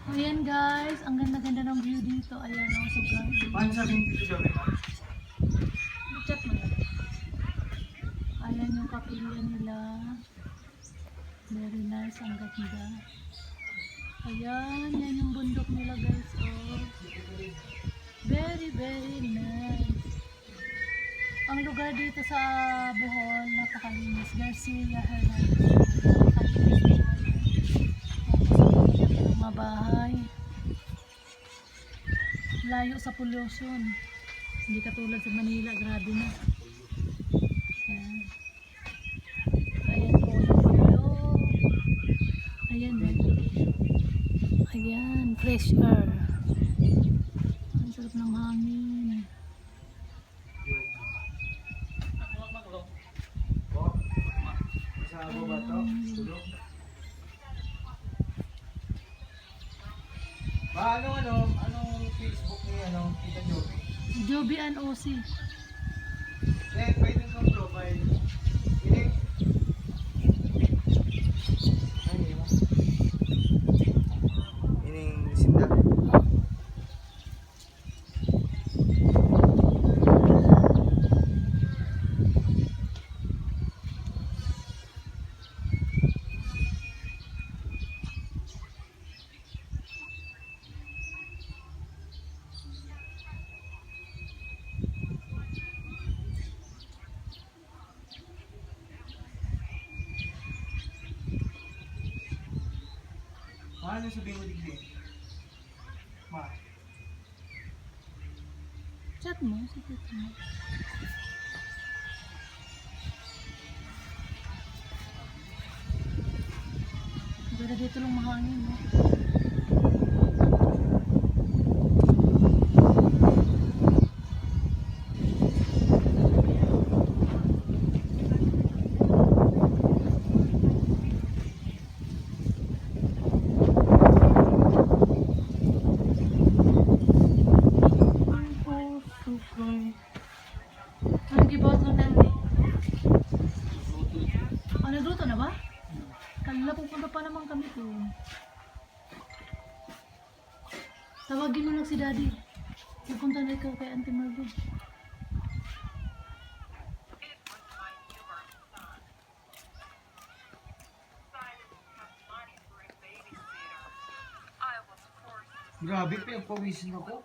Ayan guys, ang ganda-ganda ng view dito. Ayan o, sobrang Paano sabihin dito gawin mo? chat mo na. Ayan yung kapilya nila. Very nice, ang ganda. Ayan, yan yung bundok nila guys. Oh. Very, very nice. Ang lugar dito sa Bohol, napakalinis. Garcia Hernandez. Napakalinis. Mga bahay. Layo sa pollution. Hindi katulad sa Manila, grabe na. Ayan. Ayan po yung view. Ayan eh. Ayan, fresh air. Ang sarap ng hangin. Sa ba to? Tulog? Anong Facebook ni Tita Joby? Joby and OC. Pwede kong profile. Hindi. Ay, hindi mo. Ining sinda. Ano sabihin mo digdi? Ma. Chat mo, sige mo. Pero dito lang mahangin, no? Ano gibot lang natin? Oh, nagluto na ba? Kanila pupunta pa naman kami doon. Tawagin mo lang si Daddy. Pupunta na ikaw kay Auntie Margot. Grabe, pinagpawisin ako.